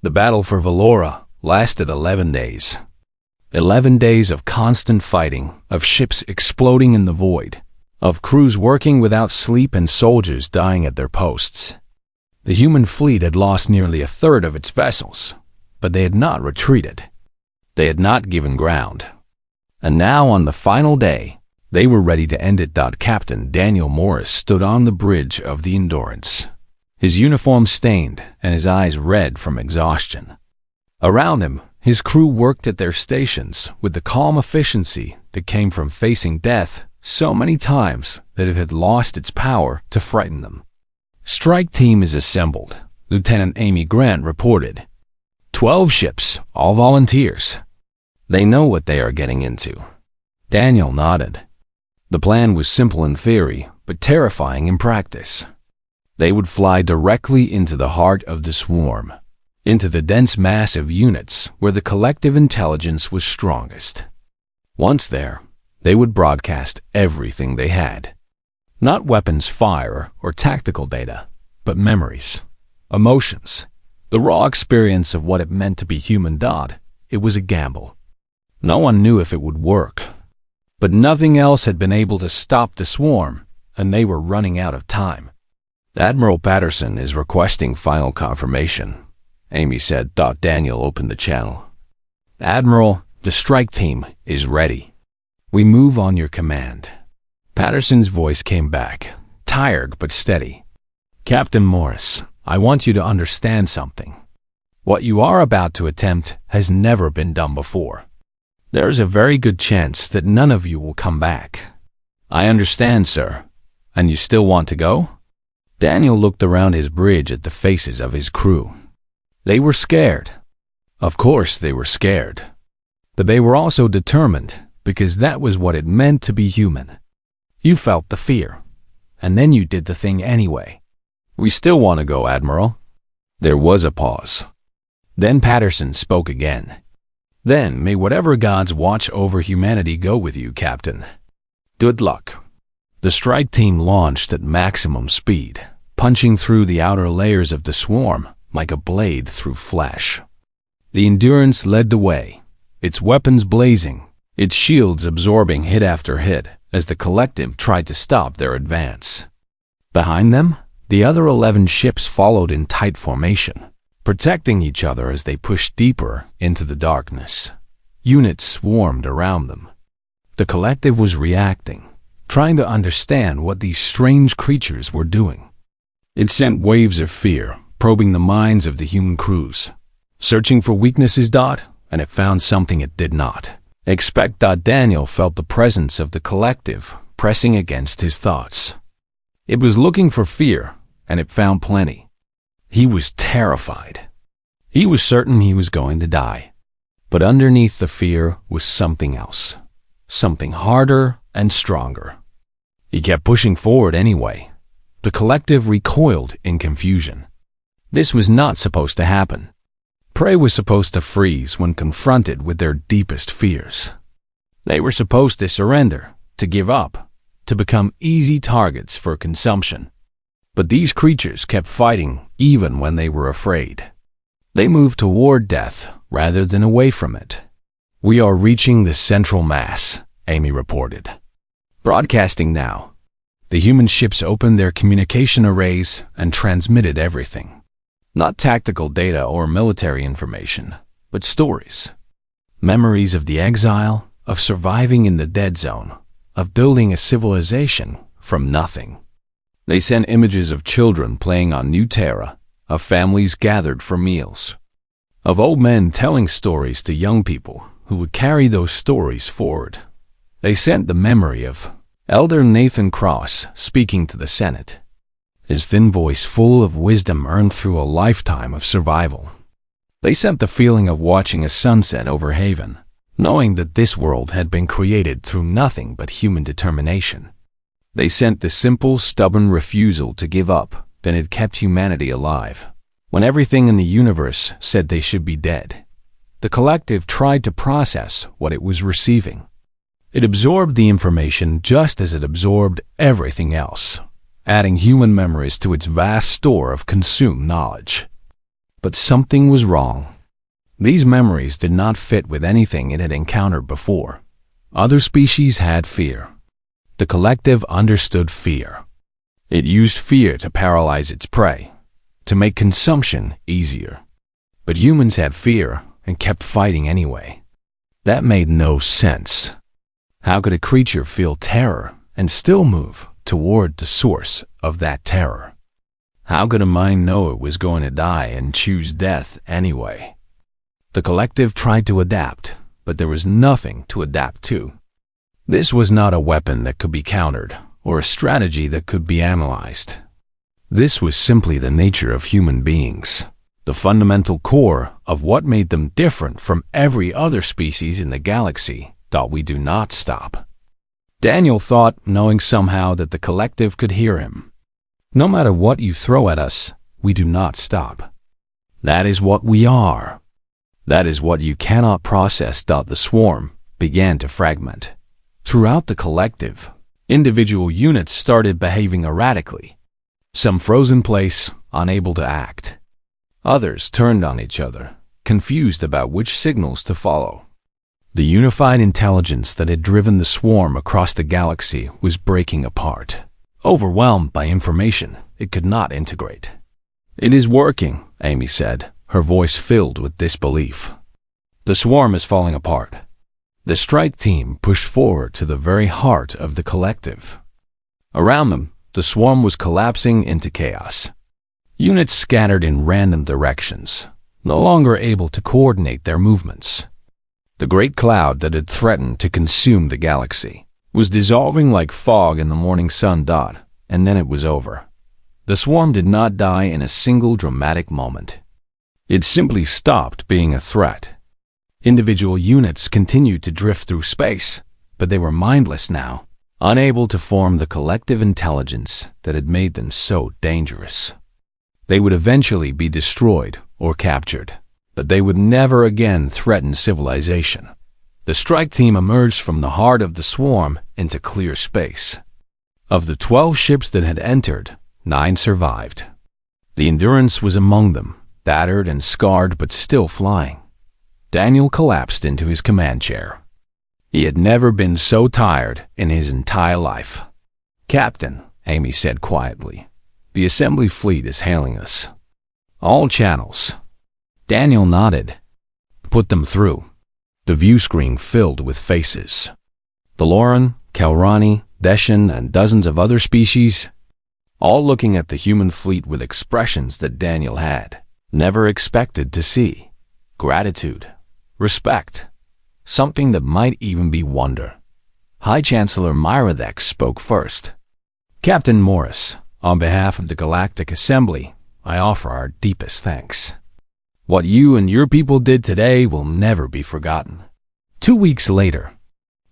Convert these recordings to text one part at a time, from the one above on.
The battle for Valora lasted 11 days. 11 days of constant fighting, of ships exploding in the void, of crews working without sleep and soldiers dying at their posts. The human fleet had lost nearly a third of its vessels, but they had not retreated. They had not given ground. And now, on the final day, they were ready to end it. Captain Daniel Morris stood on the bridge of the Endurance, his uniform stained and his eyes red from exhaustion. Around him, his crew worked at their stations with the calm efficiency that came from facing death so many times that it had lost its power to frighten them. "Strike team is assembled," Lieutenant Amy Grant reported. 12 ships, all volunteers. They know what they are getting into. Daniel nodded. The plan was simple in theory, but terrifying in practice. They would fly directly into the heart of the swarm, into the dense mass of units where the collective intelligence was strongest. Once there, they would broadcast everything they had. Not weapons fire or tactical data, but memories, emotions, the raw experience of what it meant to be human. It was a gamble. No one knew if it would work. But nothing else had been able to stop the swarm, and they were running out of time. "Admiral Patterson is requesting final confirmation," Amy said. Daniel opened the channel. "Admiral, the strike team is ready. We move on your command." Patterson's voice came back, tired but steady. "Captain Morris, I want you to understand something. What you are about to attempt has never been done before. There is a very good chance that none of you will come back." "I understand, sir. And you still want to go?" Daniel looked around his bridge at the faces of his crew. They were scared. Of course they were scared. But they were also determined, because that was what it meant to be human. You felt the fear, and then you did the thing anyway. "We still want to go, Admiral." There was a pause. Then Patterson spoke again. "Then may whatever gods watch over humanity go with you, Captain. Good luck." The strike team launched at maximum speed, punching through the outer layers of the swarm like a blade through flesh. The Endurance led the way, its weapons blazing, its shields absorbing hit after hit as the collective tried to stop their advance. Behind them, the other 11 ships followed in tight formation, protecting each other as they pushed deeper into the darkness. Units swarmed around them. The collective was reacting, trying to understand what these strange creatures were doing. It sent waves of fear, probing the minds of the human crews, searching for weaknesses. And it found something it did not expect. Daniel felt the presence of the collective pressing against his thoughts. It was looking for fear, and it found plenty. He was terrified. He was certain he was going to die. But underneath the fear was something else, something harder and stronger. He kept pushing forward anyway. The collective recoiled in confusion. This was not supposed to happen. Prey was supposed to freeze when confronted with their deepest fears. They were supposed to surrender, to give up, to become easy targets for consumption. But these creatures kept fighting even when they were afraid. They moved toward death rather than away from it. "We are reaching the central mass," Amy reported. Broadcasting now. The human ships opened their communication arrays and transmitted everything. Not tactical data or military information, but stories. Memories of the exile, of surviving in the dead zone, of building a civilization from nothing. They sent images of children playing on New Terra, of families gathered for meals, of old men telling stories to young people who would carry those stories forward. They sent the memory of Elder Nathan Cross speaking to the Senate, his thin voice full of wisdom earned through a lifetime of survival. They sent the feeling of watching a sunset over Haven, knowing that this world had been created through nothing but human determination. They sent the simple, stubborn refusal to give up that had kept humanity alive. When everything in the universe said they should be dead, the collective tried to process what it was receiving. It absorbed the information just as it absorbed everything else, adding human memories to its vast store of consumed knowledge. But something was wrong. These memories did not fit with anything it had encountered before. Other species had fear. The collective understood fear. It used fear to paralyze its prey, to make consumption easier. But humans had fear and kept fighting anyway. That made no sense. How could a creature feel terror and still move toward the source of that terror? How could a mind know it was going to die and choose death anyway? The collective tried to adapt, but there was nothing to adapt to. This was not a weapon that could be countered, or a strategy that could be analyzed. This was simply the nature of human beings, the fundamental core of what made them different from every other species in the galaxy that we do not stop. Daniel thought, knowing somehow that the collective could hear him. No matter what you throw at us, we do not stop. That is what we are. That is what you cannot process. The swarm began to fragment. Throughout the collective, individual units started behaving erratically. Some froze in place, unable to act. Others turned on each other, confused about which signals to follow. The unified intelligence that had driven the swarm across the galaxy was breaking apart. Overwhelmed by information it could not integrate. "It is working," Amy said, her voice filled with disbelief. "The swarm is falling apart." The strike team pushed forward to the very heart of the collective. Around them, the swarm was collapsing into chaos. Units scattered in random directions, no longer able to coordinate their movements. The great cloud that had threatened to consume the galaxy was dissolving like fog in the morning sun. And then it was over. The swarm did not die in a single dramatic moment. It simply stopped being a threat. Individual units continued to drift through space, but they were mindless now, unable to form the collective intelligence that had made them so dangerous. They would eventually be destroyed or captured, but they would never again threaten civilization. The strike team emerged from the heart of the swarm into clear space. Of the 12 ships that had entered, 9 survived. The Endurance was among them, battered and scarred but still flying. Daniel collapsed into his command chair. He had never been so tired in his entire life. "Captain," Amy said quietly, "the assembly fleet is hailing us. All channels." Daniel nodded. "Put them through." The view screen filled with faces. Valoran, Kalrani, Deshan, and dozens of other species, all looking at the human fleet with expressions that Daniel had never expected to see. Gratitude, respect, something that might even be wonder. High Chancellor Myradex spoke first. "Captain Morris, on behalf of the Galactic Assembly, I offer our deepest thanks. What you and your people did today will never be forgotten." 2 weeks later,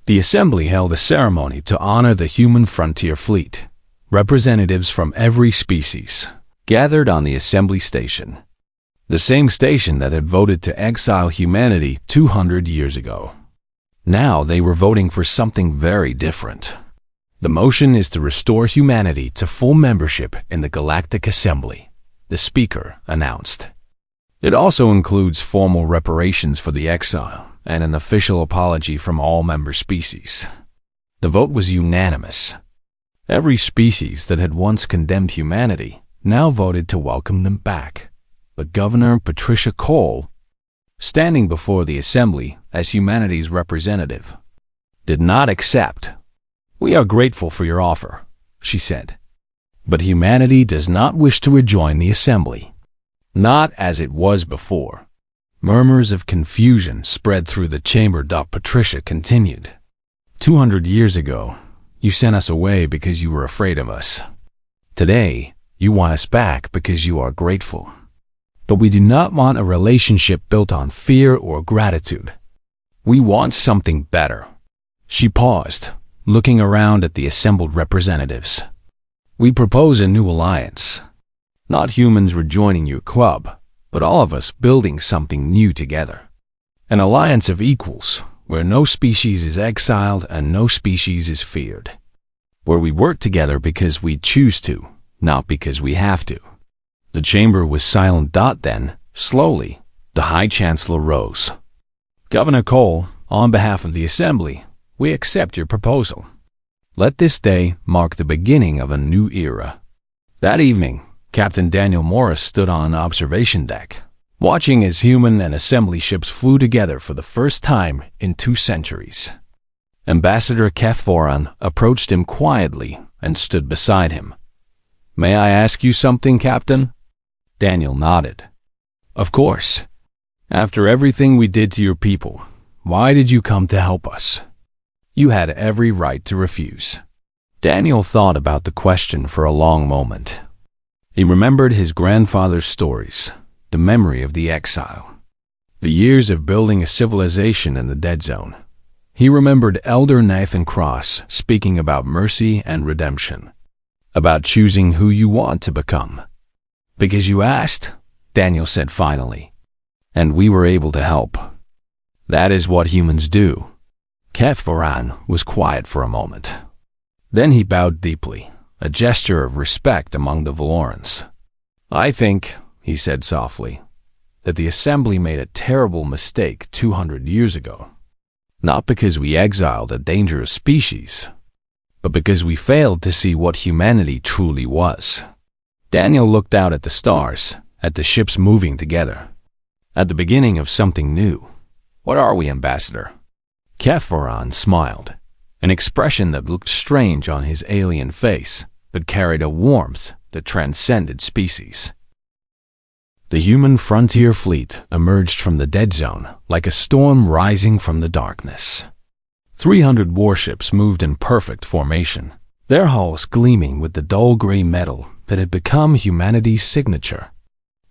the Assembly held a ceremony to honor the human frontier fleet. Representatives from every species gathered on the Assembly Station, the same station that had voted to exile humanity 200 years ago. Now they were voting for something very different. "The motion is to restore humanity to full membership in the Galactic Assembly," the speaker announced. "It also includes formal reparations for the exile and an official apology from all member species." The vote was unanimous. Every species that had once condemned humanity now voted to welcome them back. But Governor Patricia Cole, standing before the Assembly as humanity's representative, did not accept. "We are grateful for your offer," she said, "but humanity does not wish to rejoin the Assembly. Not as it was before." Murmurs of confusion spread through the chamber. Patricia continued. 200 years ago, you sent us away because you were afraid of us. Today, you want us back because you are grateful. But we do not want a relationship built on fear or gratitude. We want something better." She paused, looking around at the assembled representatives. "We propose a new alliance. Not humans rejoining your club, but all of us building something new together. An alliance of equals, where no species is exiled and no species is feared. Where we work together because we choose to, not because we have to." The chamber was silent. Then, Slowly, the High Chancellor rose. "Governor Cole, on behalf of the Assembly, we accept your proposal. Let this day mark the beginning of a new era." That evening, Captain Daniel Morris stood on an observation deck, watching as human and Assembly ships flew together for the first time in 2 centuries. Ambassador Kethvoran approached him quietly and stood beside him. "May I ask you something, Captain?" Daniel nodded. "Of course. After everything we did to your people, why did you come to help us?" "You had every right to refuse." Daniel thought about the question for a long moment. He remembered his grandfather's stories, the memory of the exile, the years of building a civilization in the dead zone. He remembered Elder Nathan Cross speaking about mercy and redemption, about choosing who you want to become. "Because you asked," Daniel said finally, "and we were able to help. That is what humans do." Kethvoran was quiet for a moment. Then he bowed deeply, a gesture of respect among the Valorans. "I think," he said softly, "that the Assembly made a terrible mistake 200 years ago. Not because we exiled a dangerous species, but because we failed to see what humanity truly was." Daniel looked out at the stars, at the ships moving together, at the beginning of something new. "What are we, Ambassador?" Kethvoran smiled, an expression that looked strange on his alien face, but carried a warmth that transcended species. The human frontier fleet emerged from the dead zone like a storm rising from the darkness. 300 warships moved in perfect formation, their hulls gleaming with the dull gray metal that had become humanity's signature.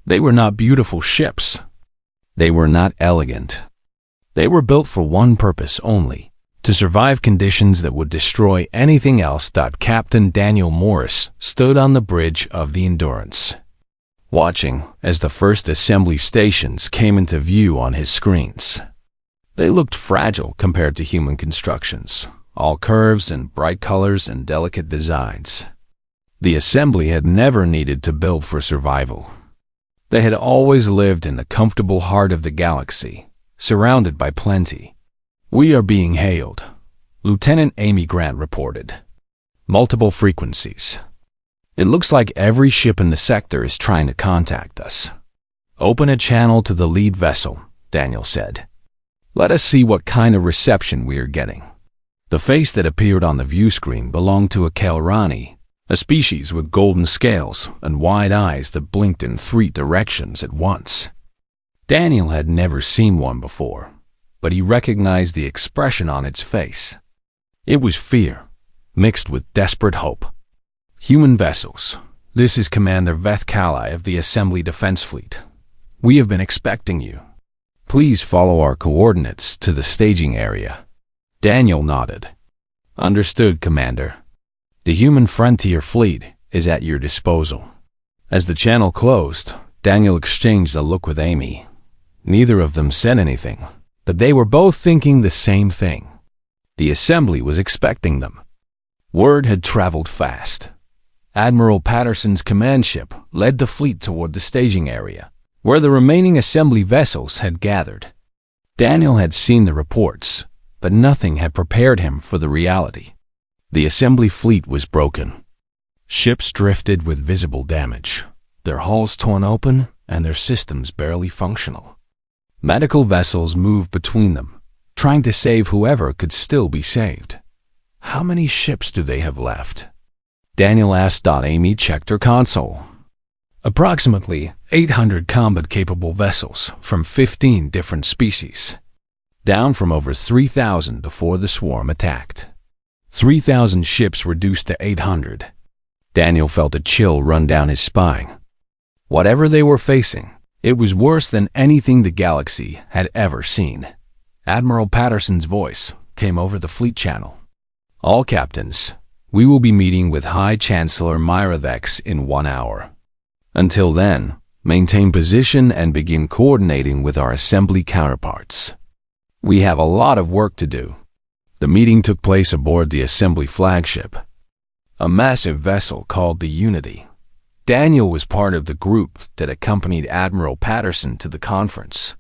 They were not beautiful ships. They were not elegant. They were built for one purpose only, to survive conditions that would destroy anything else. Captain Daniel Morris stood on the bridge of the Endurance, watching as the first assembly stations came into view on his screens. They looked fragile compared to human constructions, all curves and bright colors and delicate designs. The assembly had never needed to build for survival. They had always lived in the comfortable heart of the galaxy, surrounded by plenty. "We are being hailed," Lieutenant Amy Grant reported. "Multiple frequencies. It looks like every ship in the sector is trying to contact us." "Open a channel to the lead vessel," Daniel said. "Let us see what kind of reception we are getting." The face that appeared on the view screen belonged to a Kelrani, a species with golden scales and wide eyes that blinked in 3 directions at once. Daniel had never seen one before, but he recognized the expression on its face. It was fear, mixed with desperate hope. "Human vessels, this is Commander Veth Kali of the Assembly Defense Fleet. We have been expecting you. Please follow our coordinates to the staging area." Daniel nodded. "Understood, Commander. The human frontier fleet is at your disposal." As the channel closed, Daniel exchanged a look with Amy. Neither of them said anything, but they were both thinking the same thing. The Assembly was expecting them. Word had traveled fast. Admiral Patterson's command ship led the fleet toward the staging area, where the remaining Assembly vessels had gathered. Daniel had seen the reports, but nothing had prepared him for the reality. The Assembly fleet was broken. Ships drifted with visible damage, their hulls torn open and their systems barely functional. Medical vessels moved between them, trying to save whoever could still be saved. "How many ships do they have left?" Daniel asked. Amy checked her console. "Approximately 800 combat-capable vessels from 15 different species, down from over 3,000 before the swarm attacked. 3,000 ships reduced to 800. Daniel felt a chill run down his spine. Whatever they were facing, it was worse than anything the galaxy had ever seen. Admiral Patterson's voice came over the fleet channel. "All captains, we will be meeting with High Chancellor Myravex in 1 hour. Until then, maintain position and begin coordinating with our Assembly counterparts. We have a lot of work to do." The meeting took place aboard the Assembly flagship, a massive vessel called the Unity. Daniel was part of the group that accompanied Admiral Patterson to the conference,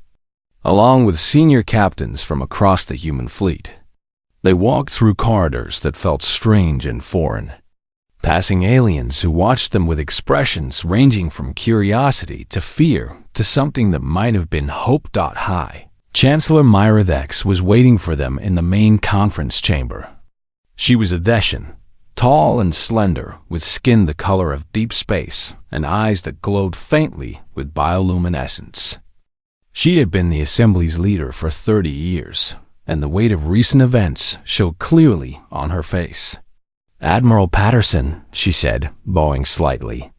along with senior captains from across the human fleet. They walked through corridors that felt strange and foreign, passing aliens who watched them with expressions ranging from curiosity to fear to something that might have been hope. High. Chancellor Myra Dex was waiting for them in the main conference chamber. She was a Deshan, tall and slender, with skin the color of deep space and eyes that glowed faintly with bioluminescence. She had been the Assembly's leader for 30 years, and the weight of recent events showed clearly on her face. "Admiral Patterson," she said, bowing slightly.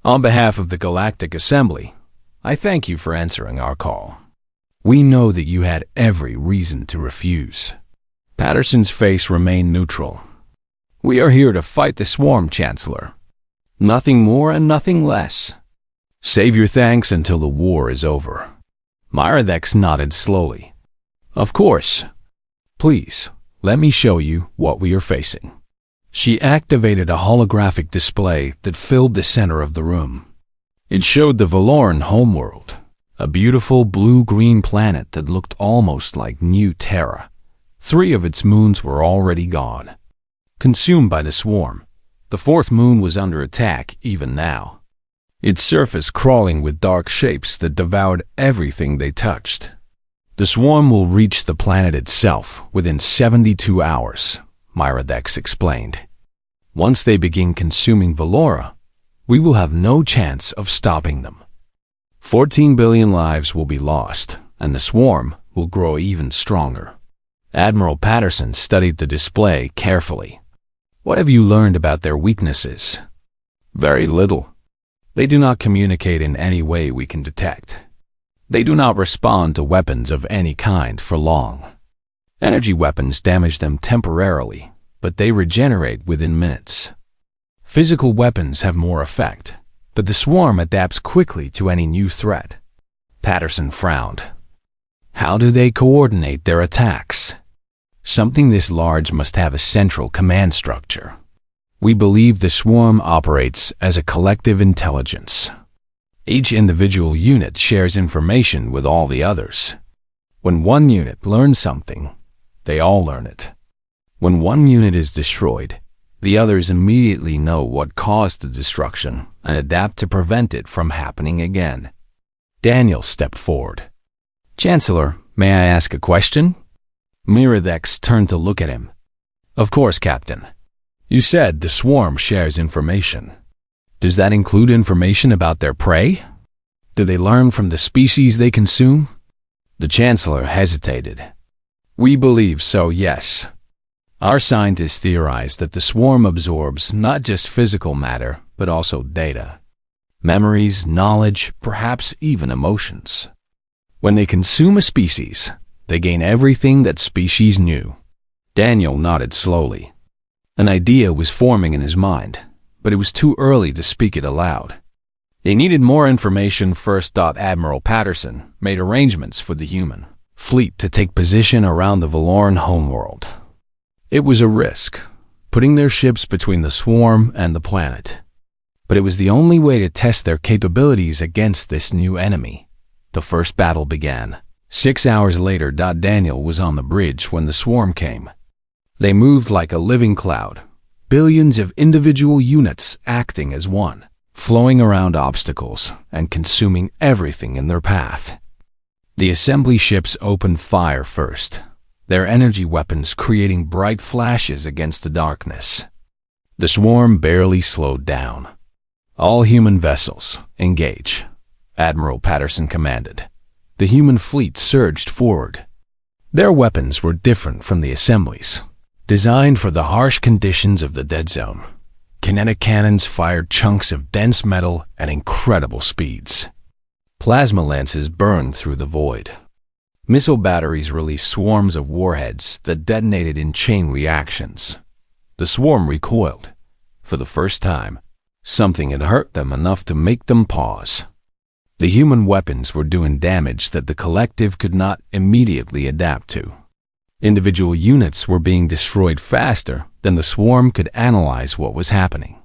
"On behalf of the Galactic Assembly, I thank you for answering our call. We know that you had every reason to refuse." Patterson's face remained neutral. "We are here to fight the swarm, Chancellor. Nothing more and nothing less. Save your thanks until the war is over." Myradex nodded slowly. "Of course. Please, let me show you what we are facing." She activated a holographic display that filled the center of the room. It showed the Valoran homeworld, a beautiful blue-green planet that looked almost like New Terra. 3 of its moons were already gone, consumed by the swarm. The 4th moon was under attack even now, its surface crawling with dark shapes that devoured everything they touched. "The swarm will reach the planet itself within 72 hours, Myradex explained. "Once they begin consuming Valora, we will have no chance of stopping them. 14 billion lives will be lost, and the swarm will grow even stronger." Admiral Patterson studied the display carefully. "What have you learned about their weaknesses?" "Very little. They do not communicate in any way we can detect. They do not respond to weapons of any kind for long. Energy weapons damage them temporarily, but they regenerate within minutes. Physical weapons have more effect, but the swarm adapts quickly to any new threat." Patterson frowned. "How do they coordinate their attacks?" "Something this large must have a central command structure. We believe the swarm operates as a collective intelligence. Each individual unit shares information with all the others. When one unit learns something, they all learn it. When one unit is destroyed, the others immediately know what caused the destruction and adapt to prevent it from happening again." Daniel stepped forward. "Chancellor, may I ask a question?" Myradex turned to look at him. "Of course, Captain. You said the swarm shares information. Does that include information about their prey? Do they learn from the species they consume?" The Chancellor hesitated. "We believe so, yes. Our scientists theorize that the swarm absorbs not just physical matter, but also data, memories, knowledge, perhaps even emotions. When they consume a species, they gain everything that species knew." Daniel nodded slowly. An idea was forming in his mind, but it was too early to speak it aloud. They needed more information first. Admiral Patterson made arrangements for the human fleet to take position around the Valoran homeworld. It was a risk, putting their ships between the swarm and the planet. But it was the only way to test their capabilities against this new enemy. The first battle began. 6 hours later, Daniel was on the bridge when the swarm came. They moved like a living cloud, billions of individual units acting as one, flowing around obstacles and consuming everything in their path. The assembly ships opened fire first, their energy weapons creating bright flashes against the darkness. The swarm barely slowed down. "All human vessels, engage," Admiral Patterson commanded. The human fleet surged forward. Their weapons were different from the assemblies, designed for the harsh conditions of the dead zone. Kinetic cannons fired chunks of dense metal at incredible speeds. Plasma lances burned through the void. Missile batteries released swarms of warheads that detonated in chain reactions. The swarm recoiled. For the first time, something had hurt them enough to make them pause. The human weapons were doing damage that the collective could not immediately adapt to. Individual units were being destroyed faster than the swarm could analyze what was happening.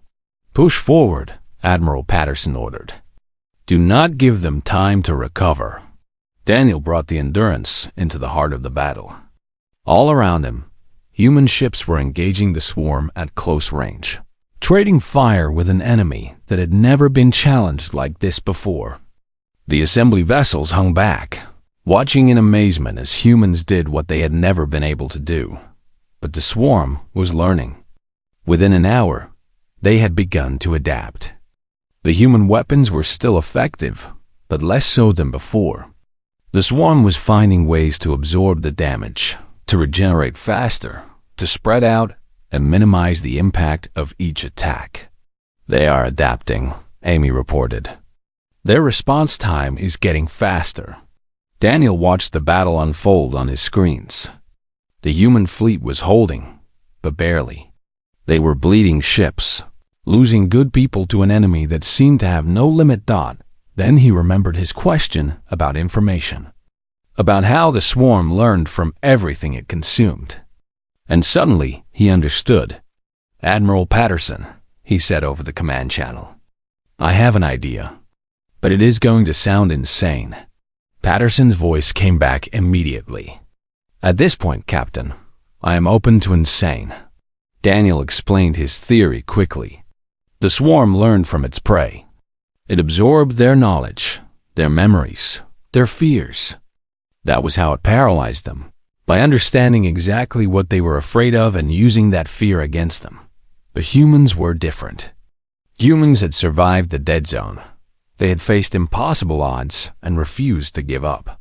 "Push forward," Admiral Patterson ordered. Do not give them time to recover. Daniel brought the Endurance into the heart of the battle. All around him, human ships were engaging the swarm at close range, trading fire with an enemy that had never been challenged like this before. The assembly vessels hung back, watching in amazement as humans did what they had never been able to do. But the swarm was learning. Within an hour, they had begun to adapt. The human weapons were still effective, but less so than before. The swarm was finding ways to absorb the damage, to regenerate faster, to spread out and minimize the impact of each attack. They are adapting, Amy reported. Their response time is getting faster. Daniel watched the battle unfold on his screens. The human fleet was holding, but barely. They were bleeding ships, losing good people to an enemy that seemed to have no limit. Then he remembered his question about information, about how the swarm learned from everything it consumed. And suddenly he understood. Admiral Patterson, he said over the command channel. I have an idea, but it is going to sound insane. Patterson's voice came back immediately. At this point, Captain, I am open to insane. Daniel explained his theory quickly. The swarm learned from its prey. It absorbed their knowledge, their memories, their fears. That was how it paralyzed them, by understanding exactly what they were afraid of and using that fear against them. But humans were different. Humans had survived the dead zone. They had faced impossible odds and refused to give up.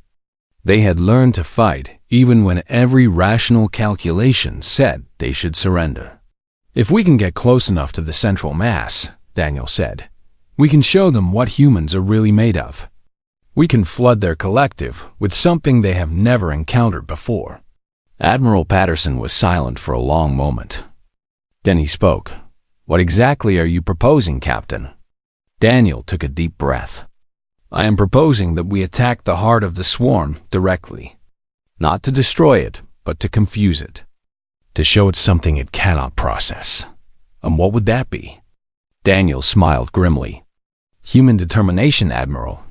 They had learned to fight even when every rational calculation said they should surrender. If we can get close enough to the central mass, Daniel said, we can show them what humans are really made of. We can flood their collective with something they have never encountered before. Admiral Patterson was silent for a long moment. Then he spoke. What exactly are you proposing, Captain? Daniel took a deep breath. I am proposing that we attack the heart of the swarm directly. Not to destroy it, but to confuse it. To show it something it cannot process. And what would that be? Daniel smiled grimly. Human determination, Admiral.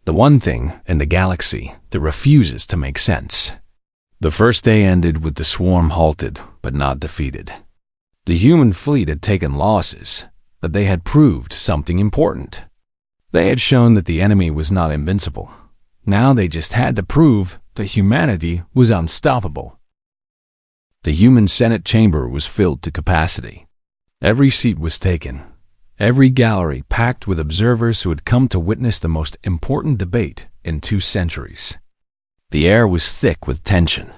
The one thing in the galaxy that refuses to make sense. The first day ended with the swarm halted, but not defeated. The human fleet had taken losses, but they had proved something important. They had shown that the enemy was not invincible. Now they just had to prove that humanity was unstoppable. The human Senate chamber was filled to capacity. Every seat was taken. Every gallery packed with observers who had come to witness the most important debate in 2 centuries. The air was thick with tension,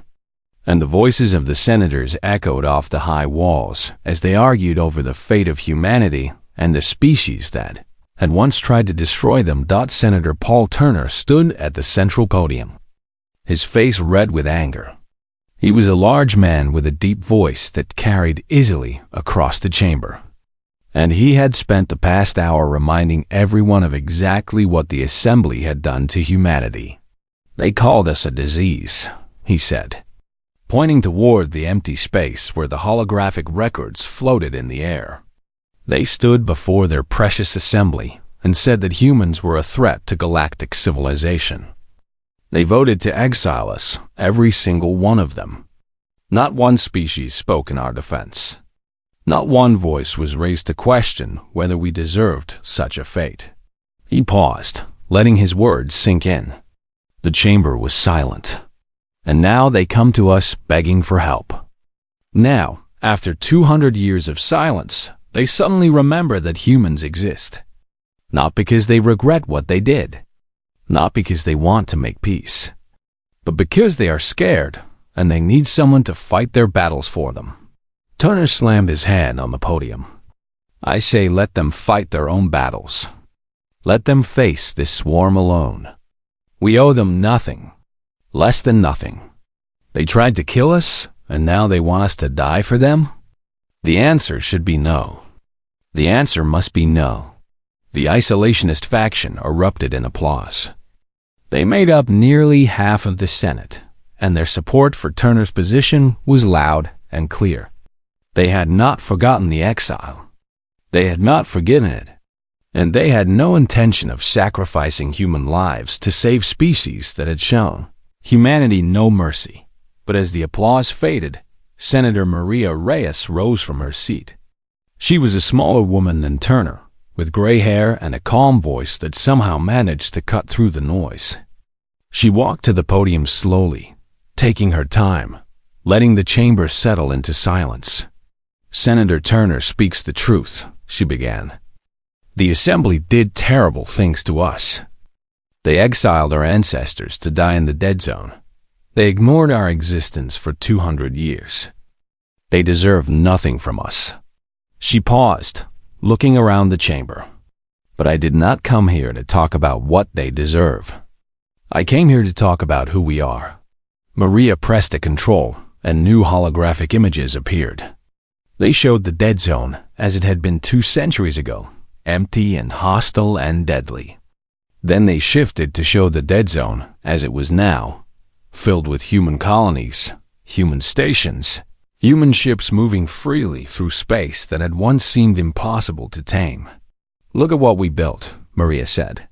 and the voices of the senators echoed off the high walls as they argued over the fate of humanity and the species that had once tried to destroy them. Senator Paul Turner stood at the central podium, his face red with anger. He was a large man with a deep voice that carried easily across the chamber. And he had spent the past hour reminding everyone of exactly what the assembly had done to humanity. They called us a disease, he said, pointing toward the empty space where the holographic records floated in the air. They stood before their precious assembly and said that humans were a threat to galactic civilization. They voted to exile us, every single one of them. Not one species spoke in our defense. Not one voice was raised to question whether we deserved such a fate. He paused, letting his words sink in. The chamber was silent. And now they come to us begging for help. Now, after 200 years of silence, they suddenly remember that humans exist. Not because they regret what they did. Not because they want to make peace. But because they are scared and they need someone to fight their battles for them. Turner slammed his hand on the podium. I say let them fight their own battles. Let them face this swarm alone. We owe them nothing. Less than nothing. They tried to kill us, and now they want us to die for them? The answer should be no. The answer must be no. The isolationist faction erupted in applause. They made up nearly half of the Senate, and their support for Turner's position was loud and clear. They had not forgotten the exile. They had not forgiven it. And they had no intention of sacrificing human lives to save species that had shown humanity no mercy. But as the applause faded, Senator Maria Reyes rose from her seat. She was a smaller woman than Turner, with gray hair and a calm voice that somehow managed to cut through the noise. She walked to the podium slowly, taking her time, letting the chamber settle into silence. "Senator Turner speaks the truth," she began. "The Assembly did terrible things to us. They exiled our ancestors to die in the dead zone. They ignored our existence for 200 years. They deserve nothing from us." She paused, looking around the chamber. "But I did not come here to talk about what they deserve. I came here to talk about who we are." Maria pressed a control, and new holographic images appeared. They showed the dead zone as it had been 2 centuries ago, empty and hostile and deadly. Then they shifted to show the dead zone as it was now, filled with human colonies, human stations, human ships moving freely through space that had once seemed impossible to tame. "Look at what we built," Maria said.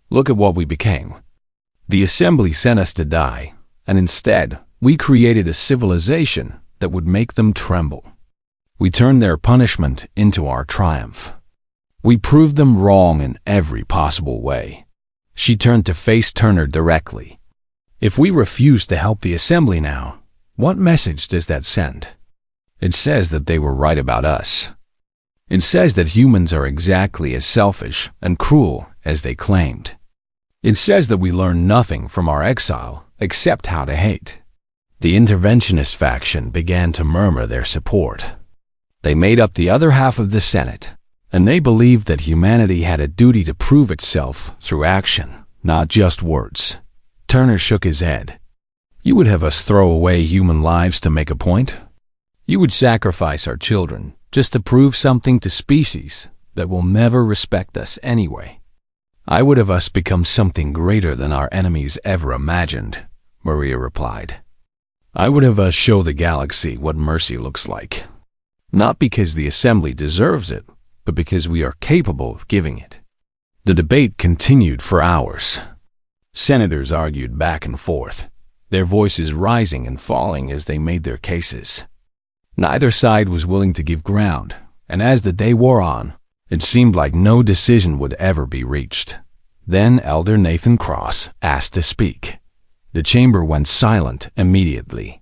"Look at what we became. The Assembly sent us to die, and instead we created a civilization that would make them tremble. We turned their punishment into our triumph. We proved them wrong in every possible way." She turned to face Turner directly. "If we refuse to help the Assembly now, what message does that send? It says that they were right about us. It says that humans are exactly as selfish and cruel as they claimed. It says that we learn nothing from our exile except how to hate." The interventionist faction began to murmur their support. They made up the other half of the Senate, and they believed that humanity had a duty to prove itself through action, not just words. Turner shook his head. "You would have us throw away human lives to make a point? You would sacrifice our children just to prove something to species that will never respect us anyway." "I would have us become something greater than our enemies ever imagined," Maria replied. "I would have us show the galaxy what mercy looks like. Not because the Assembly deserves it, but because we are capable of giving it." The debate continued for hours. Senators argued back and forth, their voices rising and falling as they made their cases. Neither side was willing to give ground, and as the day wore on, it seemed like no decision would ever be reached. Then Elder Nathan Cross asked to speak. The chamber went silent immediately.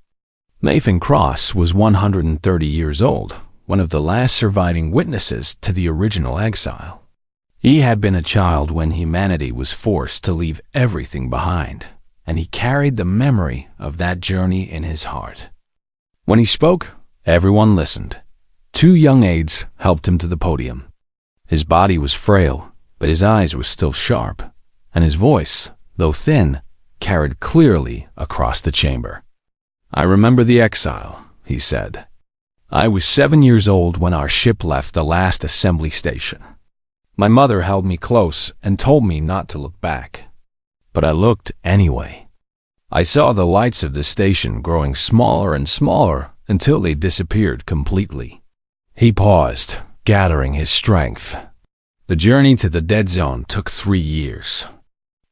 Nathan Cross was 130 years old, one of the last surviving witnesses to the original exile. He had been a child when humanity was forced to leave everything behind, and he carried the memory of that journey in his heart. When he spoke, everyone listened. 2 young aides helped him to the podium. His body was frail, but his eyes were still sharp, and his voice, though thin, carried clearly across the chamber. "I remember the exile," he said. "I was 7 years old when our ship left the last assembly station. My mother held me close and told me not to look back. But I looked anyway. I saw the lights of the station growing smaller and smaller until they disappeared completely." He paused, gathering his strength. The journey to the dead zone took 3 years.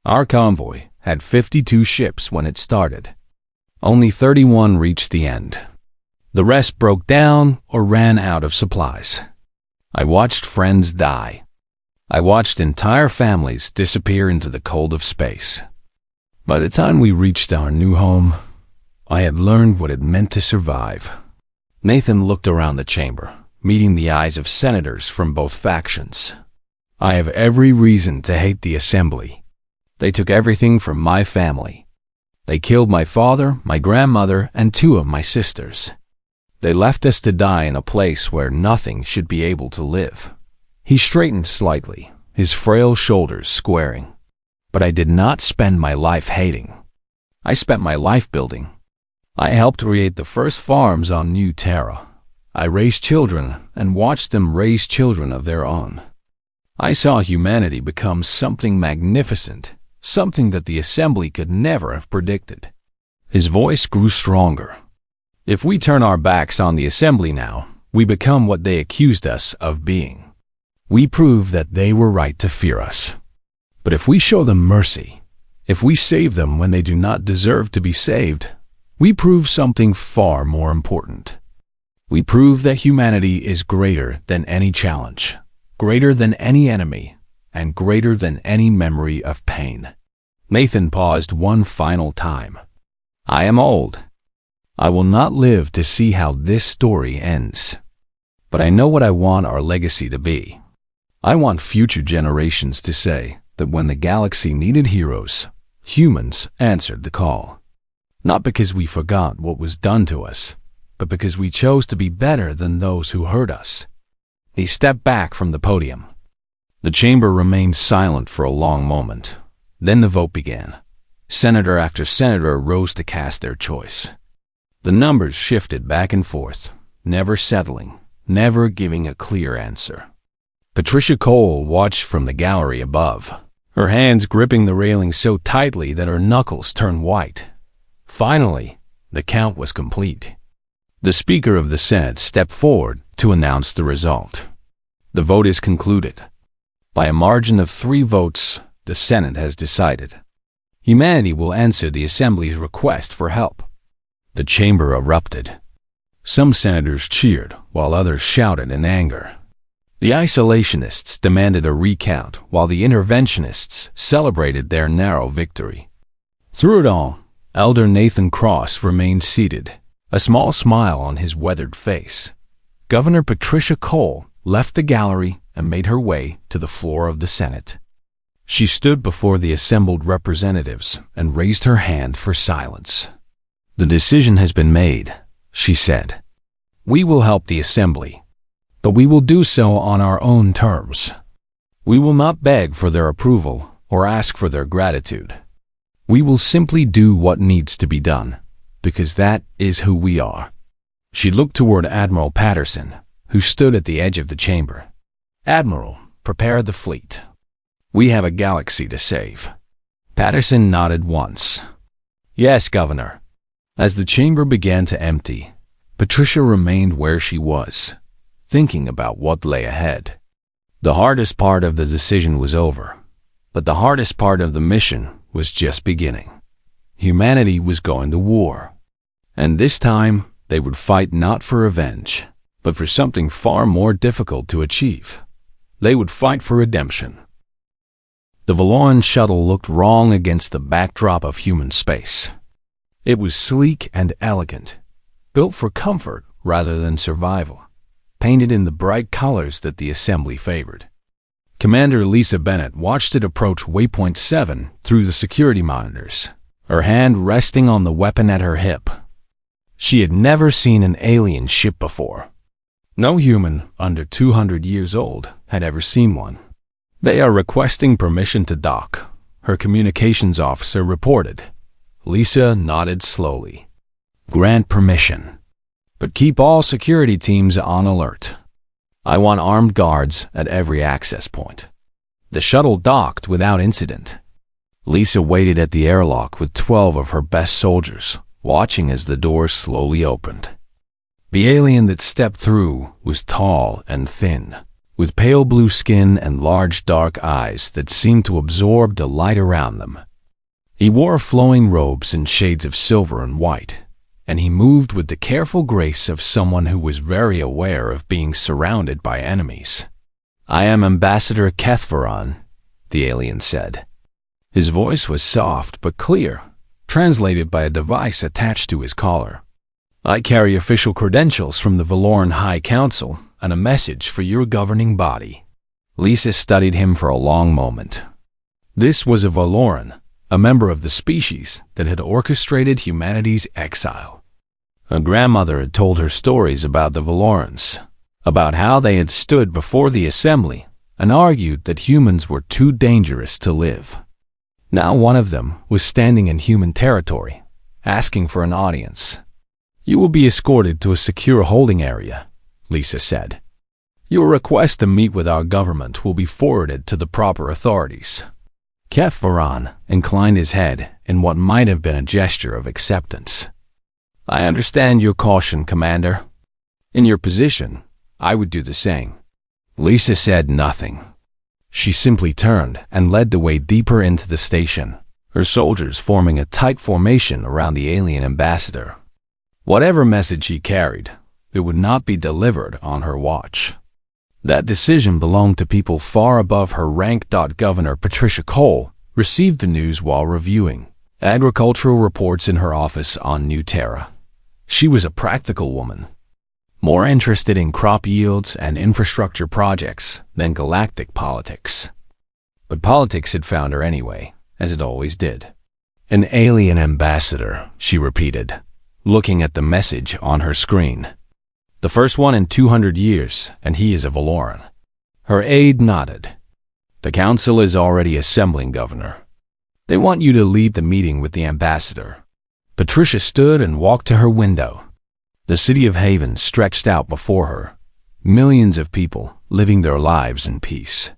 Our convoy had 52 ships when it started. Only 31 reached the end. The rest broke down or ran out of supplies. I watched friends die. I watched entire families disappear into the cold of space. By the time we reached our new home, I had learned what it meant to survive. Nathan looked around the chamber, meeting the eyes of senators from both factions. "I have every reason to hate the Assembly. They took everything from my family. They killed my father, my grandmother, and 2 of my sisters. They left us to die in a place where nothing should be able to live." He straightened slightly, his frail shoulders squaring. "But I did not spend my life hating. I spent my life building. I helped create the first farms on New Terra. I raised children and watched them raise children of their own. I saw humanity become something magnificent, something that the Assembly could never have predicted." His voice grew stronger. "If we turn our backs on the Assembly now, we become what they accused us of being. we prove that they were right to fear us. But if we show them mercy, if we save them when they do not deserve to be saved, we prove something far more important. We prove that humanity is greater than any challenge, greater than any enemy, and greater than any memory of pain. Nathan paused one final time. I am old. I will not live to see how this story ends. But I know what I want our legacy to be. I want future generations to say that when the galaxy needed heroes, humans answered the call. Not because we forgot what was done to us, but because we chose to be better than those who hurt us. He stepped back from the podium. The chamber remained silent for a long moment. Then the vote began. Senator after senator rose to cast their choice. The numbers shifted back and forth, never settling, never giving a clear answer. Patricia Cole watched from the gallery above, her hands gripping the railing so tightly that her knuckles turned white. Finally, the count was complete. The Speaker of the Senate stepped forward to announce the result. The vote is concluded. By a margin of 3 votes, the Senate has decided. Humanity will answer the Assembly's request for help. The chamber erupted. Some senators cheered, while others shouted in anger. The isolationists demanded a recount, while the interventionists celebrated their narrow victory. Through it all, Elder Nathan Cross remained seated, a small smile on his weathered face. Governor Patricia Cole left the gallery and made her way to the floor of the Senate. She stood before the assembled representatives and raised her hand for silence. The decision has been made, she said. We will help the Assembly, but we will do so on our own terms. We will not beg for their approval or ask for their gratitude. We will simply do what needs to be done, because that is who we are. She looked toward Admiral Patterson, who stood at the edge of the chamber. Admiral, prepare the fleet. We have a galaxy to save. Patterson nodded once. Yes, Governor. As the chamber began to empty, Patricia remained where she was, thinking about what lay ahead. The hardest part of the decision was over, but the hardest part of the mission was just beginning. Humanity was going to war, and this time they would fight not for revenge, but for something far more difficult to achieve. They would fight for redemption. The Valoran shuttle looked wrong against the backdrop of human space. It was sleek and elegant, built for comfort rather than survival, painted in the bright colors that the Assembly favored. Commander Lisa Bennett watched it approach Waypoint 7 through the security monitors, her hand resting on the weapon at her hip. She had never seen an alien ship before. No human under 200 years old had ever seen one. They are requesting permission to dock, her communications officer reported. Lisa nodded slowly. Grant permission, but keep all security teams on alert. I want armed guards at every access point. The shuttle docked without incident. Lisa waited at the airlock with 12 of her best soldiers, watching as the doors slowly opened. The alien that stepped through was tall and thin, with pale blue skin and large dark eyes that seemed to absorb the light around them. He wore flowing robes in shades of silver and white, and he moved with the careful grace of someone who was very aware of being surrounded by enemies. I am Ambassador Kethvaran, the alien said. His voice was soft but clear, translated by a device attached to his collar. I carry official credentials from the Valoran High Council and a message for your governing body. Lisa studied him for a long moment. This was a Valoran, a member of the species that had orchestrated humanity's exile. Her grandmother had told her stories about the Valorans, about how they had stood before the Assembly and argued that humans were too dangerous to live. Now one of them was standing in human territory, asking for an audience. You will be escorted to a secure holding area, Lisa said. Your request to meet with our government will be forwarded to the proper authorities. Kethvaran inclined his head in what might have been a gesture of acceptance. I understand your caution, Commander. In your position, I would do the same. Lisa said nothing. She simply turned and led the way deeper into the station, her soldiers forming a tight formation around the alien ambassador. Whatever message he carried, it would not be delivered on her watch. That decision belonged to people far above her rank. Governor Patricia Cole received the news while reviewing agricultural reports in her office on New Terra. She was a practical woman, more interested in crop yields and infrastructure projects than galactic politics. But politics had found her anyway, as it always did. An alien ambassador, she repeated, looking at the message on her screen. The first one in 200 years, and he is a Valoran. Her aide nodded. The council is already assembling, Governor. They want you to lead the meeting with the ambassador. Patricia stood and walked to her window. The city of Haven stretched out before her, millions of people living their lives in peace.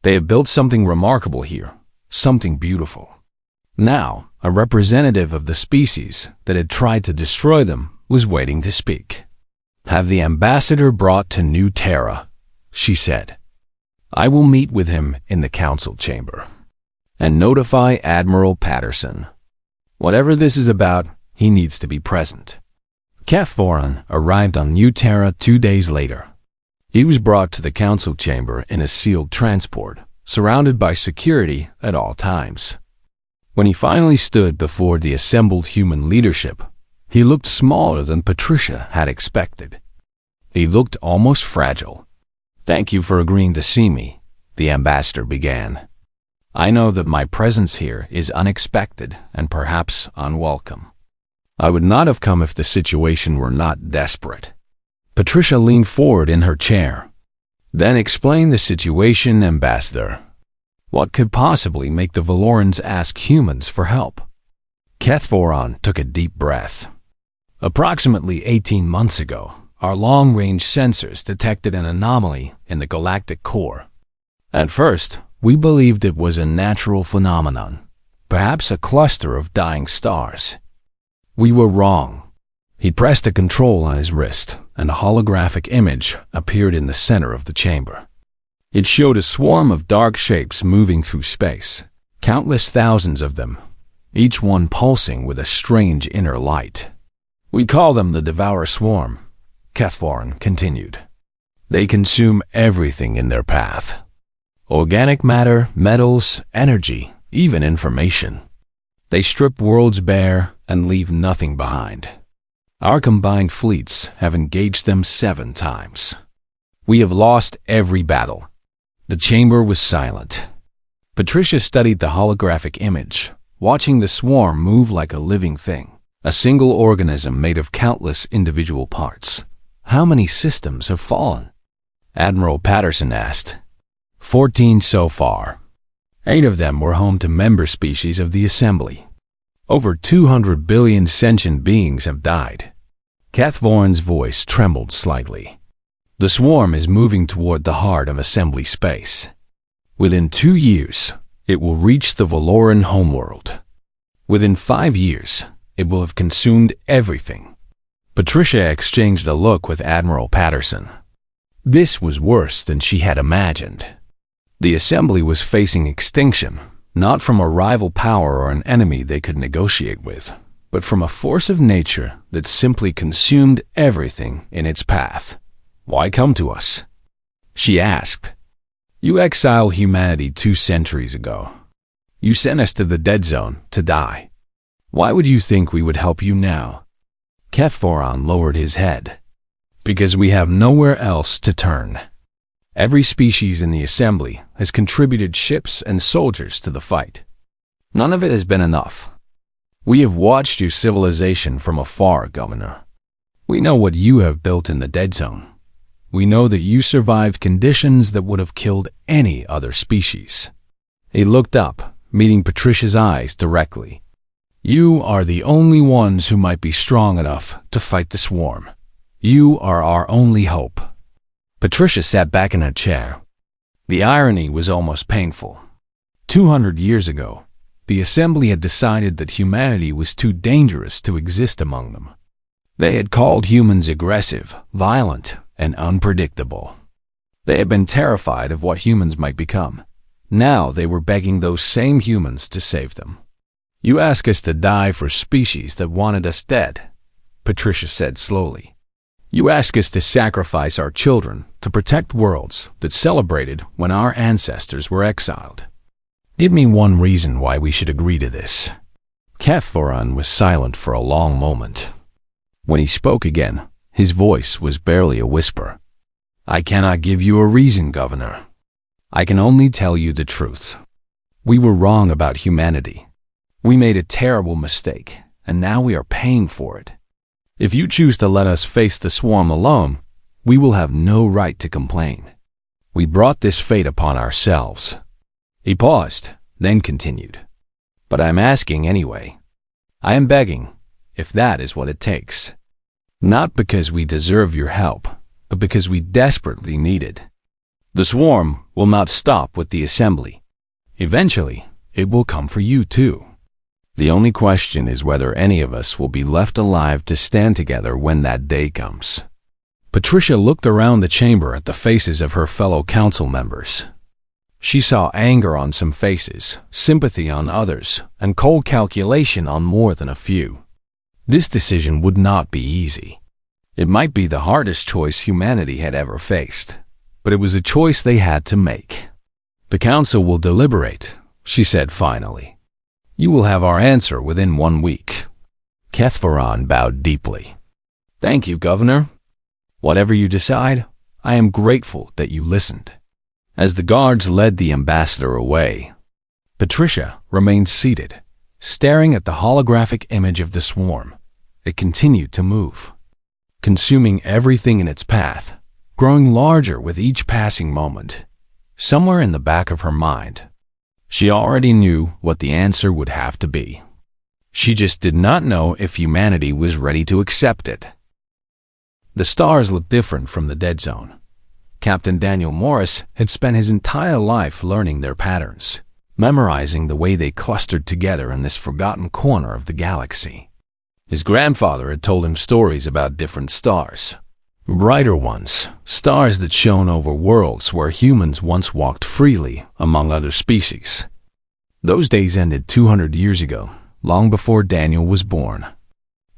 They have built something remarkable here, something beautiful. Now, a representative of the species that had tried to destroy them was waiting to speak. Have the ambassador brought to New Terra, she said. I will meet with him in the council chamber. And notify Admiral Patterson. Whatever this is about, he needs to be present. Keth Voran arrived on New Terra 2 days later. He was brought to the council chamber in a sealed transport, surrounded by security at all times. When he finally stood before the assembled human leadership, he looked smaller than Patricia had expected. He looked almost fragile. Thank you for agreeing to see me, the ambassador began. I know that my presence here is unexpected and perhaps unwelcome. I would not have come if the situation were not desperate. Patricia leaned forward in her chair. Then explain the situation, Ambassador. What could possibly make the Valorans ask humans for help? Keth Voran took a deep breath. Approximately 18 months ago, our long-range sensors detected an anomaly in the galactic core. At first, we believed it was a natural phenomenon, perhaps a cluster of dying stars. We were wrong. He pressed a control on his wrist, and a holographic image appeared in the center of the chamber. It showed a swarm of dark shapes moving through space, countless thousands of them, each one pulsing with a strange inner light. We call them the Devourer Swarm, Keth Voran continued. They consume everything in their path. Organic matter, metals, energy, even information. They strip worlds bare and leave nothing behind. Our combined fleets have engaged them 7 times. We have lost every battle. The chamber was silent. Patricia studied the holographic image, watching the swarm move like a living thing, a single organism made of countless individual parts. How many systems have fallen? Admiral Patterson asked. 14 so far. 8 of them were home to member species of the Assembly. Over 200 billion sentient beings have died. Keth Voran's voice trembled slightly. The swarm is moving toward the heart of Assembly space. Within 2 years, it will reach the Valoran homeworld. Within 5 years, it will have consumed everything. Patricia exchanged a look with Admiral Patterson. This was worse than she had imagined. The Assembly was facing extinction, not from a rival power or an enemy they could negotiate with, but from a force of nature that simply consumed everything in its path. Why come to us? She asked. You exiled humanity 2 centuries ago. You sent us to the dead zone to die. Why would you think we would help you now? Keth Voran lowered his head. Because we have nowhere else to turn. Every species in the Assembly has contributed ships and soldiers to the fight. None of it has been enough. We have watched your civilization from afar, Governor. We know what you have built in the dead zone. We know that you survived conditions that would have killed any other species. He looked up, meeting Patricia's eyes directly. You are the only ones who might be strong enough to fight the swarm. You are our only hope. Patricia sat back in her chair. The irony was almost painful. 200 years ago, the Assembly had decided that humanity was too dangerous to exist among them. They had called humans aggressive, violent, and unpredictable. They had been terrified of what humans might become. Now they were begging those same humans to save them. "You ask us to die for species that wanted us dead," Patricia said slowly. "You ask us to sacrifice our children to protect worlds that celebrated when our ancestors were exiled. Give me one reason why we should agree to this." Kefauran was silent for a long moment. When he spoke again, his voice was barely a whisper. "I cannot give you a reason, Governor. I can only tell you the truth. We were wrong about humanity. We made a terrible mistake, and now we are paying for it. If you choose to let us face the swarm alone, we will have no right to complain. We brought this fate upon ourselves." He paused, then continued. "But I'm asking anyway. I am begging, if that is what it takes. Not because we deserve your help, but because we desperately need it. The swarm will not stop with the assembly. Eventually, it will come for you too. The only question is whether any of us will be left alive to stand together when that day comes." Patricia looked around the chamber at the faces of her fellow council members. She saw anger on some faces, sympathy on others, and cold calculation on more than a few. This decision would not be easy. It might be the hardest choice humanity had ever faced, but it was a choice they had to make. "The council will deliberate," she said finally. "You will have our answer within 1 week." Kefauran bowed deeply. "Thank you, Governor. Whatever you decide, I am grateful that you listened." As the guards led the ambassador away, Patricia remained seated, staring at the holographic image of the swarm. It continued to move, consuming everything in its path, growing larger with each passing moment. Somewhere in the back of her mind, she already knew what the answer would have to be. She just did not know if humanity was ready to accept it. The stars looked different from the dead zone. Captain Daniel Morris had spent his entire life learning their patterns, memorizing the way they clustered together in this forgotten corner of the galaxy. His grandfather had told him stories about different stars. Brighter ones, stars that shone over worlds where humans once walked freely among other species. Those days ended 200 years ago, long before Daniel was born.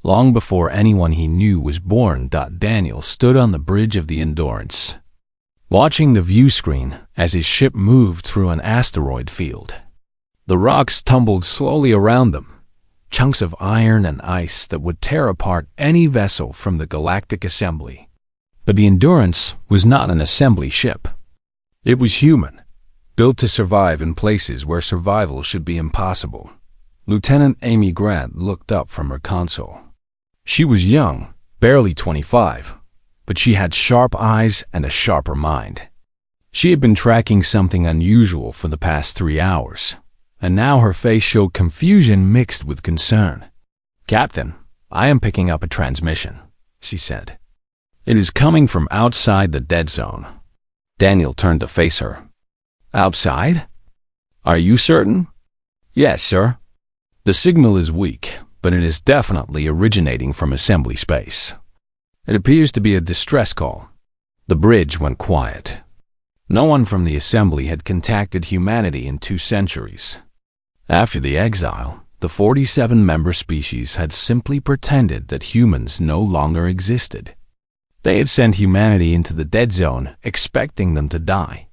Long before anyone he knew was born. Daniel stood on the bridge of the Endurance, watching the view screen as his ship moved through an asteroid field. The rocks tumbled slowly around them, chunks of iron and ice that would tear apart any vessel from the Galactic Assembly. But the Endurance was not an assembly ship. It was human, built to survive in places where survival should be impossible. Lieutenant Amy Grant looked up from her console. She was young, barely 25, but she had sharp eyes and a sharper mind. She had been tracking something unusual for the past 3 hours, and now her face showed confusion mixed with concern. "Captain, I am picking up a transmission," she said. "It is coming from outside the dead zone." Daniel turned to face her. "Outside? Are you certain?" "Yes, sir. The signal is weak, but it is definitely originating from assembly space. It appears to be a distress call." The bridge went quiet. No one from the assembly had contacted humanity in 2 centuries. After the exile, the 47-member species had simply pretended that humans no longer existed. They had sent humanity into the dead zone, expecting them to die.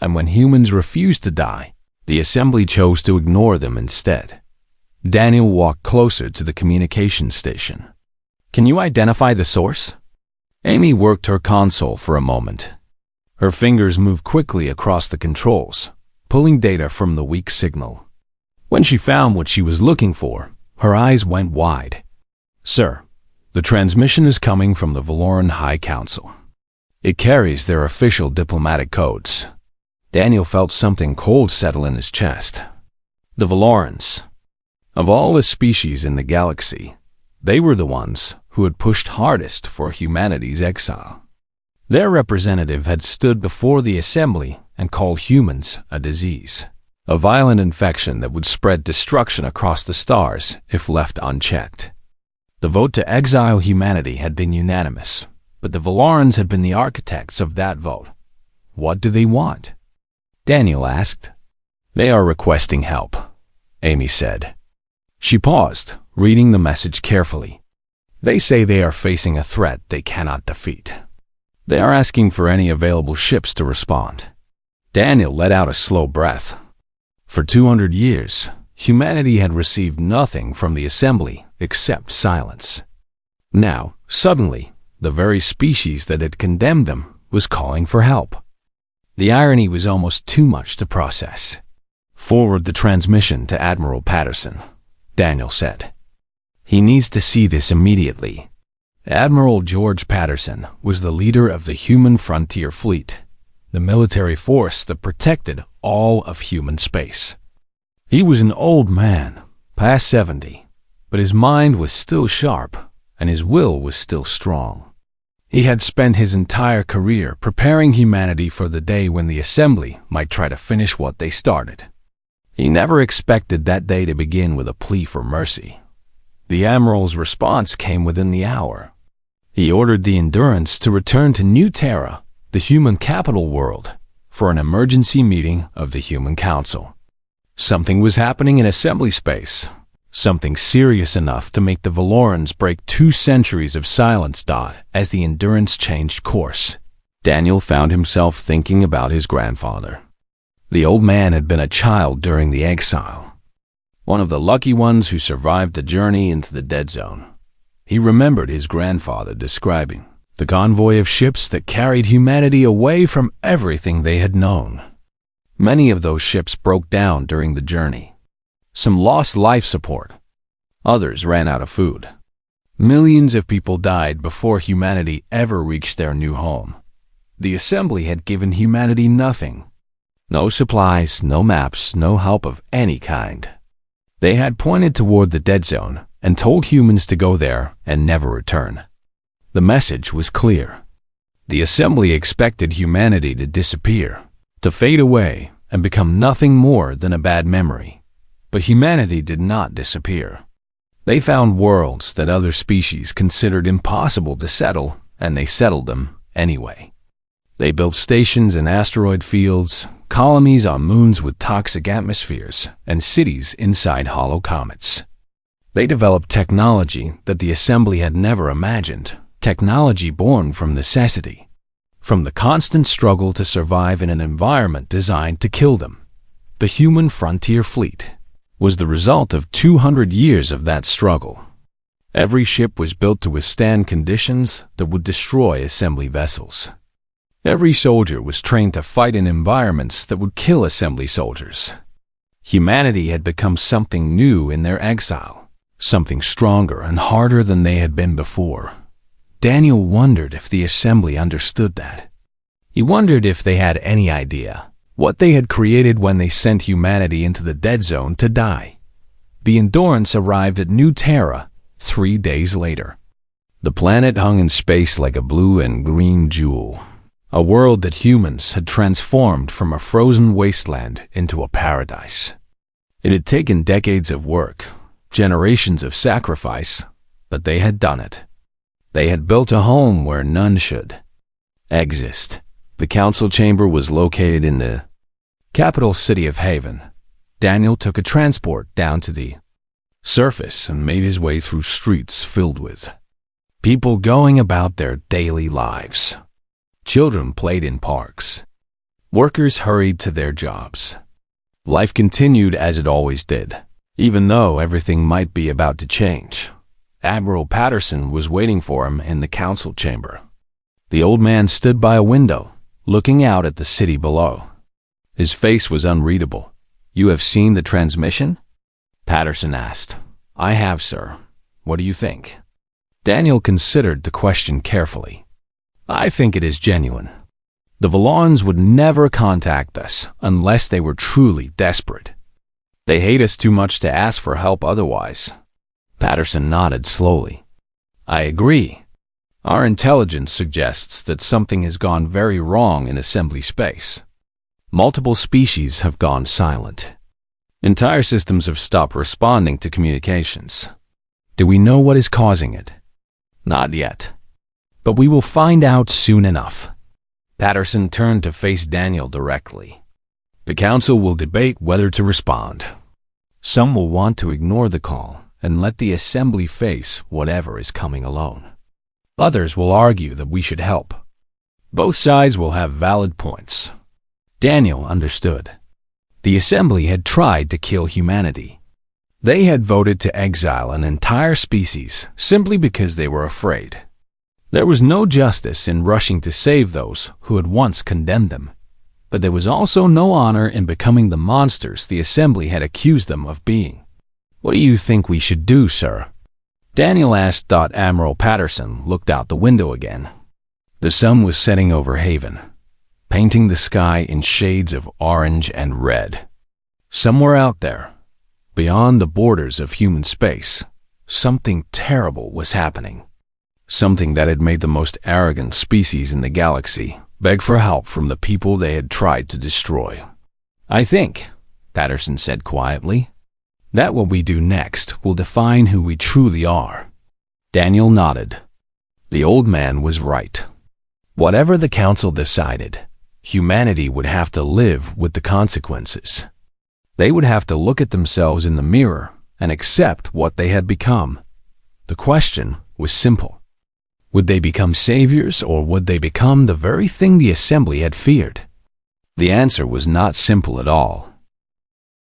And when humans refused to die, the assembly chose to ignore them instead. Daniel walked closer to the communications station. "Can you identify the source?" Amy worked her console for a moment. Her fingers moved quickly across the controls, pulling data from the weak signal. When she found what she was looking for, her eyes went wide. "Sir, the transmission is coming from the Valoran High Council. It carries their official diplomatic codes." Daniel felt something cold settle in his chest. The Valorans. Of all the species in the galaxy, they were the ones who had pushed hardest for humanity's exile. Their representative had stood before the assembly and called humans a disease, a violent infection that would spread destruction across the stars if left unchecked. The vote to exile humanity had been unanimous, but the Valorans had been the architects of that vote. What do they want? Daniel asked. They are requesting help, Amy said. She paused, reading the message carefully. They say they are facing a threat they cannot defeat. They are asking for any available ships to respond. Daniel let out a slow breath. For 200 years, humanity had received nothing from the assembly except silence. Now, suddenly, the very species that had condemned them was calling for help. The irony was almost too much to process. Forward the transmission to Admiral Patterson, Daniel said. He needs to see this immediately. Admiral George Patterson was the leader of the human frontier fleet, the military force that protected all of human space. He was an old man, past 70, but his mind was still sharp and his will was still strong. He had spent his entire career preparing humanity for the day when the assembly might try to finish what they started. He never expected that day to begin with a plea for mercy. The Admiral's response came within the hour. He ordered the Endurance to return to New Terra, the human capital world, for an emergency meeting of the Human Council. Something was happening in assembly space, something serious enough to make the Valorans break 2 centuries of silence. As the Endurance changed course, Daniel found himself thinking about his grandfather. The old man had been a child during the exile, one of the lucky ones who survived the journey into the dead zone. He remembered his grandfather describing the convoy of ships that carried humanity away from everything they had known. Many of those ships broke down during the journey. Some lost life support. Others ran out of food. Millions of people died before humanity ever reached their new home. The assembly had given humanity nothing. No supplies, no maps, no help of any kind. They had pointed toward the dead zone and told humans to go there and never return. The message was clear. The assembly expected humanity to disappear, to fade away and become nothing more than a bad memory. But humanity did not disappear. They found worlds that other species considered impossible to settle, and they settled them anyway. They built stations in asteroid fields, colonies on moons with toxic atmospheres, and cities inside hollow comets. They developed technology that the assembly had never imagined, technology born from necessity, from the constant struggle to survive in an environment designed to kill them. The human frontier fleet was the result of 200 years of that struggle. Every ship was built to withstand conditions that would destroy assembly vessels. Every soldier was trained to fight in environments that would kill assembly soldiers. Humanity had become something new in their exile, something stronger and harder than they had been before. Daniel wondered if the assembly understood that. He wondered if they had any idea what they had created when they sent humanity into the dead zone to die. The Endurance arrived at New Terra 3 days later. The planet hung in space like a blue and green jewel, a world that humans had transformed from a frozen wasteland into a paradise. It had taken decades of work, generations of sacrifice, but they had done it. They had built a home where none should exist. The council chamber was located in the capital city of Haven. Daniel took a transport down to the surface and made his way through streets filled with people going about their daily lives. Children played in parks. Workers hurried to their jobs. Life continued as it always did, even though everything might be about to change. Admiral Patterson was waiting for him in the council chamber. The old man stood by a window, looking out at the city below. His face was unreadable. "You have seen the transmission?" Patterson asked. "I have, sir. What do you think?" Daniel considered the question carefully. "I think it is genuine. The Valorans would never contact us unless they were truly desperate. They hate us too much to ask for help otherwise." Patterson nodded slowly. "I agree. Our intelligence suggests that something has gone very wrong in assembly space. Multiple species have gone silent. Entire systems have stopped responding to communications. Do we know what is causing it? Not yet. But we will find out soon enough." Patterson turned to face Daniel directly. The council will debate whether to respond. Some will want to ignore the call and let the assembly face whatever is coming alone. Others will argue that we should help. Both sides will have valid points. Daniel understood. The assembly had tried to kill humanity. They had voted to exile an entire species simply because they were afraid. There was no justice in rushing to save those who had once condemned them, but there was also no honor in becoming the monsters the assembly had accused them of being. "What do you think we should do, sir?" Daniel asked. Admiral Patterson looked out the window again. The sun was setting over Haven, painting the sky in shades of orange and red. Somewhere out there, beyond the borders of human space, something terrible was happening. Something that had made the most arrogant species in the galaxy beg for help from the people they had tried to destroy. "I think," Patterson said quietly, "that what we do next will define who we truly are." Daniel nodded. The old man was right. Whatever the council decided, humanity would have to live with the consequences. They would have to look at themselves in the mirror and accept what they had become. The question was simple. Would they become saviors, or would they become the very thing the assembly had feared? The answer was not simple at all.